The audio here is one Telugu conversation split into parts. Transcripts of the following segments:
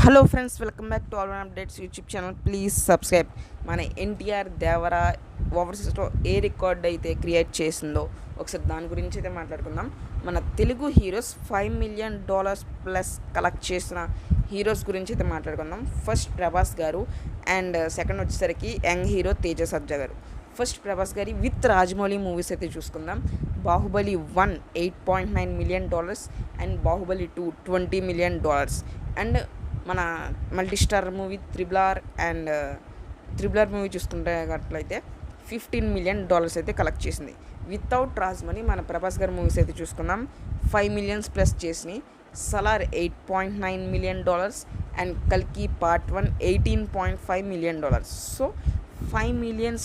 Hello friends, welcome back to all updates YouTube channel. Please subscribe. మన ఎన్టీఆర్ దేవరా ఓవర్సీస్లో ఏ రికార్డ్ అయితే క్రియేట్ చేసిందో ఒకసారి దాని గురించి అయితే మాట్లాడుకుందాం. మన Telugu heroes $5 million plus collect చేసిన హీరోస్ గురించి అయితే మాట్లాడుకుందాం. ఫస్ట్ ప్రభాస్ గారు అండ్ సెకండ్ వచ్చేసరికి యంగ్ హీరో తేజ సర్జా గారు. ఫస్ట్ ప్రభాస్ గారి విత్ రాజమౌళి మూవీస్ అయితే చూసుకుందాం. Baahubali 1 $8.9 million and Baahubali 2 $20 million and మన multi star movie triple R movie చూసుకుంటే అట్లయితే $15 million అయితే కలెక్ట్ చేసింది. వితౌట్ రాజమౌళి మన ప్రభాస్ గారి మూవీస్ అయితే చూసుకుందాం. 5 million ప్లస్ చేసినాయి. సలార్ $8.9 million అండ్ కల్కి పార్ట్ 1 $18.5 million. సో $5 million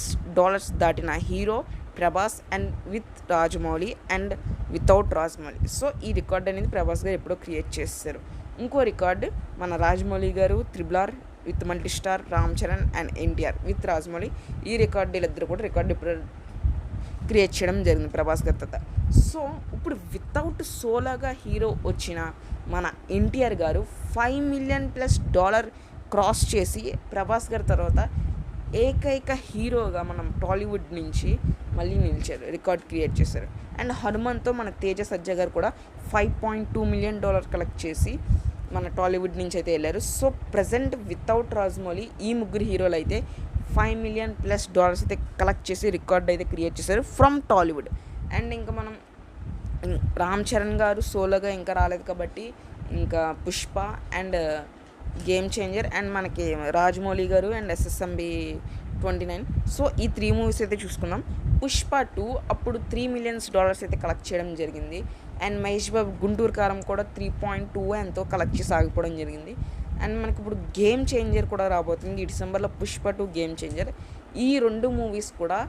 దాటిన hero Prabhas and with Rajamouli and without Rajamouli. So ఈ రికార్డ్ అనేది ప్రభాస్ గారు ఎప్పుడో క్రియేట్ చేస్తారు. ఇంకో రికార్డు మన రాజమౌళి గారు triple R with multi star, Ram Charan and NTR with Rajamouli. ఈ వీళ్ళిద్దరు కూడా రికార్డు ఇప్పుడు క్రియేట్ చేయడం జరిగింది ప్రభాస్ గారి తర్వాత. సో ఇప్పుడు వితౌట్ సోలోగా హీరో వచ్చిన మన ఎన్టీఆర్ గారు $5 million+ క్రాస్ చేసి ప్రభాస్ గారి తర్వాత ఏకైక హీరోగా మనం టాలీవుడ్ నుంచి మళ్ళీ నిలిచారు, రికార్డ్ క్రియేట్ చేశారు. అండ్ హనుమంతో మన తేజ సజ్జా గారు కూడా $5.2 million కలెక్ట్ చేసి మన టాలీవుడ్ నుంచి అయితే వెళ్ళారు. సో ప్రజెంట్ వితౌట్ రాజమౌళి ఈ ముగ్గురు హీరోలు అయితే $5 million+ అయితే కలెక్ట్ చేసి రికార్డ్ అయితే క్రియేట్ చేశారు ఫ్రమ్ టాలీవుడ్. అండ్ ఇంకా మనం రామ్ చరణ్ గారు సోలోగా ఇంకా రాలేదు కాబట్టి ఇంకా Pushpa and game changer and మనకి రాజమౌళి గారు అండ్ SSMB 29. సో ఈ 3 మూవీస్ అయితే చూసుకుందాం. పుష్ప 2 అప్పుడు $3 million అయితే కలెక్ట్ చేయడం జరిగింది. అండ్ మహేష్ బాబు గుంటూరు కారం కూడా 3.2 ఎంతో కలెక్ట్ చేసి ఆగిపోవడం జరిగింది. అండ్ మనకి ఇప్పుడు గేమ్ చేంజర్ కూడా రాబోతుంది ఈ డిసెంబర్లో. పుష్ప 2 గేమ్ చేంజర్, ఈ 2 మూవీస్ కూడా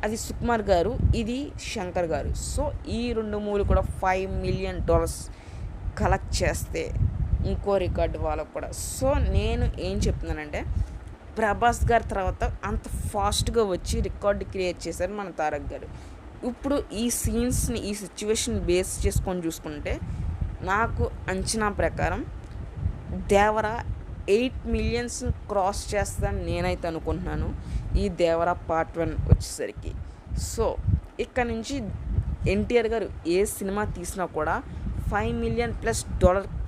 అది సుకుమార్ గారు, ఇది శంకర్ గారు. సో ఈ 2 మూవీలు కూడా $5 million కలెక్ట్ చేస్తే ఇంకో రికార్డు వాళ్ళకు కూడా. సో నేను ఏం చెప్తున్నానంటే ప్రభాస్ గారి తర్వాత అంత ఫాస్ట్గా వచ్చి రికార్డు క్రియేట్ చేశారు మన తారక్ గారు. ఇప్పుడు ఈ సీన్స్ని ఈ సిచ్యువేషన్ బేస్ చేసుకొని చూసుకుంటే నాకు అంచనా ప్రకారం దేవరా 8 million క్రాస్ చేస్తానని నేనైతే అనుకుంటున్నాను ఈ దేవరా పార్ట్ 1 వచ్చేసరికి. సో ఇక్కడ నుంచి ఎన్టీఆర్ గారు ఏ సినిమా తీసినా కూడా $5 million+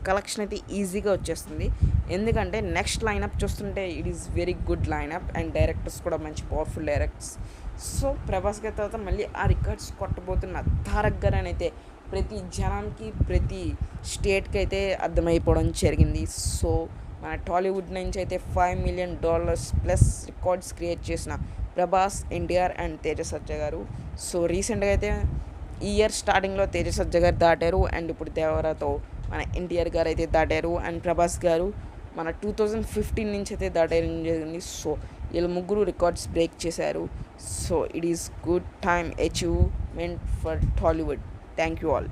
కలెక్షన్ అయితే ఈజీగా వచ్చేస్తుంది. ఎందుకంటే నెక్స్ట్ లైనప్ చూస్తుంటే it is very good lineup and directors కూడా మంచి పవర్ఫుల్ డైరెక్టర్స్. సో ప్రభాస్ గారి తర్వాత మళ్ళీ ఆ రికార్డ్స్ కొట్టబోతున్న తారక్ గారు అని అయితే ప్రతి జనానికి ప్రతి స్టేట్కి అయితే అర్థమైపోవడం జరిగింది. సో మన టాలీవుడ్ నుంచి అయితే $5 million+ రికార్డ్స్ క్రియేట్ చేసిన ప్రభాస్, ఎన్టీఆర్ అండ్ తేజ సర్జా గారు. సో రీసెంట్గా అయితే ఈ ఇయర్ స్టార్టింగ్లో తేజ సర్జా గారు దాటారు అండ్ ఇప్పుడు దేవరాతో మన ఎన్టీఆర్ గారు అయితే దాటారు అండ్ ప్రభాస్ గారు మన 2015 నుంచి అయితే దాటడం జరిగింది. సో వీళ్ళు ముగ్గురు రికార్డ్స్ బ్రేక్ చేశారు. So it is good time achievement for Tollywood. Thank you all.